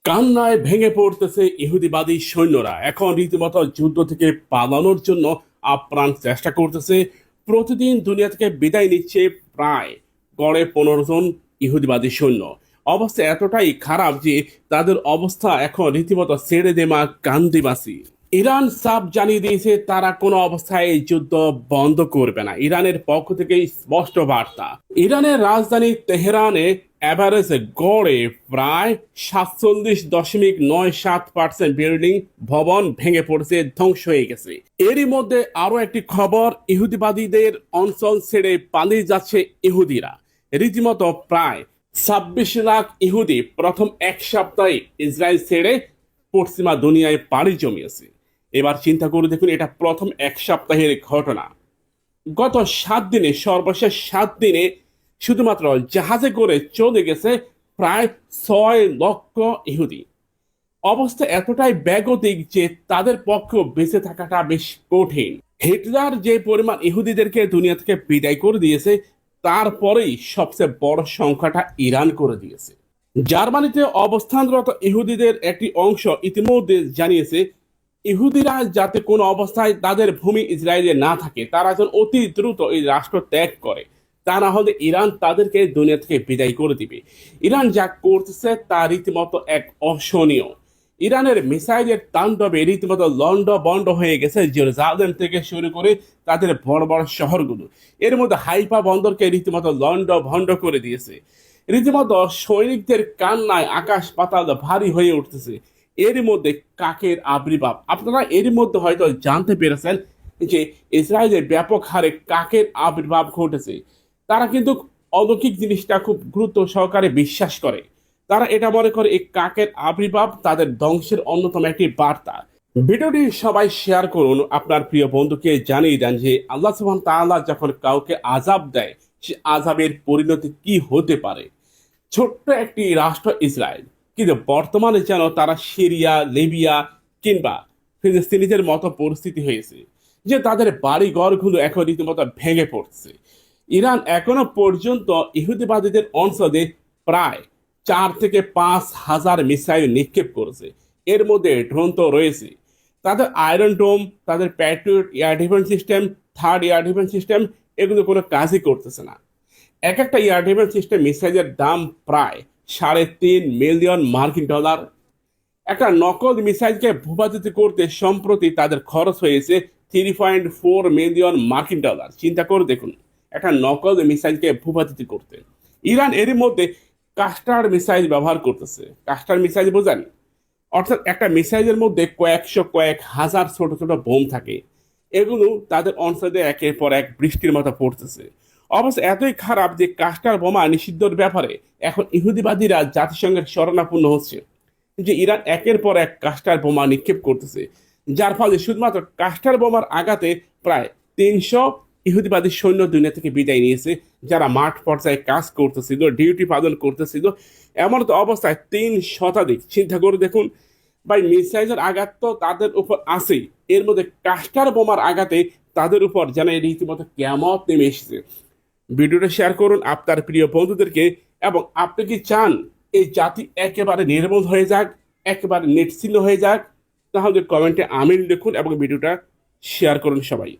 কান্নায় ভেঙে পড়তেছে ইহুদিবাদী সৈন্যরা। এখন রীতিমতো যুদ্ধ থেকে পালানোর জন্য আপ্রাণ চেষ্টা করতেছে। প্রতিদিন দুনিয়া থেকে বিদায় নিচ্ছে প্রায় গড়ে 15 জন ইহুদিবাদী সৈন্য। অবস্থা এতটাই খারাপ যে তাদের অবস্থা এখন রীতিমতো ছেড়ে দেমা কান্দিবাসী। ইরান সাফ জানিয়ে দিয়েছে তারা কোনো অবস্থায় এই যুদ্ধ বন্ধ করবে না। ইরানের পক্ষ থেকে স্পষ্ট বার্তা। ইরানের রাজধানী তেহরানে এভারেজ গড়ে প্রায় 47.97% বিল্ডিং ভবন ভেঙে পড়েছে, ধ্বংস হয়ে গেছে। এরই মধ্যে আরো একটি খবর, ইহুদিবাদীদের অঞ্চল ছেড়ে পালিয়ে যাচ্ছে ইহুদিরা। রীতিমতো প্রায় 26 লাখ ইহুদি প্রথম এক সপ্তাহে ইসরায়েল ছেড়ে পশ্চিমা দুনিয়ায় পাড়ি জমিয়েছে। এবার চিন্তা করে দেখুন, এটা প্রথম এক সপ্তাহের ঘটনা। গত 7 দিনে, সর্বশেষ 7 দিনে শুধুমাত্র জাহাজে করে চলে গেছে প্রায় 6 লক্ষ ইহুদি। অবস্থা এতটাই বেগতিক যে তাদের পক্ষে বেঁচে থাকাটা বেশ কঠিন। হিটলার যে পরিমাণ ইহুদিদেরকে দুনিয়া থেকে বিদায় করে দিয়েছে, তারপরেই সবচেয়ে বড় সংখ্যাটা ইরান করে দিয়েছে। জার্মানিতে অবস্থানরত ইহুদিদের একটি অংশ ইতিমধ্যে জানিয়েছে ইহুদিরা যাতে কোনো অবস্থায় তাদের ভূমি ইসরায়েলে না থাকে, তারা যেন অতি দ্রুত এই রাষ্ট্র ত্যাগ করে, তা না হলে ইরান তাদেরকে দুনিয়া থেকে বিদায় করে দিবে। ইরান যা করতেছে তা রীতিমতো এক অসহনীয়। ইরানের মিসাইলের তাণ্ডবে রীতিমতো লন্ড বন্ড হয়ে গেছে জেরুজালেম থেকে শুরু করে তাদের বড় বড় শহরগুলো। এর মধ্যে হাইফা বন্দরকে রীতিমতো লন্ড ভন্ড করে দিয়েছে। রীতিমতো সৈনিকদের কান্নায় আকাশ পাতাল ভারী হয়ে উঠতেছে। এর মধ্যে কাকের আবির্ভাব। আপনারা এর মধ্যে হয়তো জানতে পেরেছেন যে ইসরায়েলের ব্যাপক হারে কাকের আবির্ভাব ঘটেছে। তারা কিন্তু অলৌকিক জিনিসটা খুব গুরুত্ব সহকারে বিশ্বাস করে। তারা এটা মনে করে এই কাকের আবির্ভাব তাদের ধ্বংসের অন্যতম একটি বার্তা। ভিডিওটি সবাই শেয়ার করুন, আপনার প্রিয় বন্ধুকে জানিয়ে দেন যে আল্লাহ সুবহানাহু ওয়া তাআলা যখন কাউকে আযাব দেয়, সে আযাবের পরিণতি কি হতে পারে। ছোট্ট একটি রাষ্ট্র ইসরায়েল, কিন্তু বর্তমানে যেন তারা সিরিয়া, লিবিয়া কিংবা ফিলিস্তিনিদের মতো পরিস্থিতি হয়েছে যে তাদের বাড়ি ঘরগুলো এখন রীতিমতো ভেঙে পড়ছে। ইরান এখনো পর্যন্ত ইহুদিবাদীদের অঞ্চলে প্রায় 4 থেকে 5 হাজার মিসাইল নিক্ষেপ করেছে। এর মধ্যে ড্রোন তো রয়েছে। তাদের আয়রন ডোম, তাদের Patriot air defence system, third air defence system, এগুলো কোনো কাজই করতেছে না। এক একটা এয়ার ডিফেন্স সিস্টেম মিসাইলের দাম প্রায় $3.5 মিলিয়ন। একটা নকল মিসাইলকে ভূপাতিত করতে সম্প্রতি তাদের খরচ হয়েছে $3.4 মিলিয়ন। চিন্তা করে দেখুন, একটা নকল মিসাইলকে ভূপাতিত করতে। ইরান এরই মধ্যে কাস্টার মিসাইল ব্যবহার করতেছে। কাস্টার মিসাইল বোঝেন? অর্থাৎ একটা মিসাইলের মধ্যে কয়েক হাজার ছোট ছোট বোম থাকে। এগুলো তাদের অঞ্চলে একের পর এক বৃষ্টির মতো পড়তেছে। অবস্থা এতই খারাপ যে কাস্টার বোমা নিষিদ্ধর ব্যাপারে এখন ইহুদিবাদীরা জাতিসংঘের শরণাপন্ন হচ্ছে যে ইরান একের পর এক কাস্টার বোমা নিক্ষেপ করতেছে, যার ফলে শুধুমাত্র কাস্টার বোমার আঘাতে প্রায় 300 ইহুদিবাদী সৈন্য দুনিয়া থেকে বিদায় নিয়েছে, যারা মাঠ পর্যায়ে কাজ করতেছিল, ডিউটি পালন করতেছিল। এমন তো অবস্থায় 3 শতাধিক, চিন্তা করে দেখুন ভাই, মিসাইলের আঘাত তো তাদের উপর আসেই, এর মধ্যে কাস্টার বোমার আঘাতে তাদের উপর যেন রীতিমতো কিয়ামত নেমে এসেছে। ভিডিওটা শেয়ার করুন আপনার প্রিয় বন্ধুদেরকে। এবং আপনি কি চান এই জাতি একেবারে নির্মূল হয়ে যাক, একেবারে নিশ্চিহ্ন হয়ে যাক? তাহলে কমেন্টে আমিন লিখুন এবং ভিডিওটা শেয়ার করুন সবাই।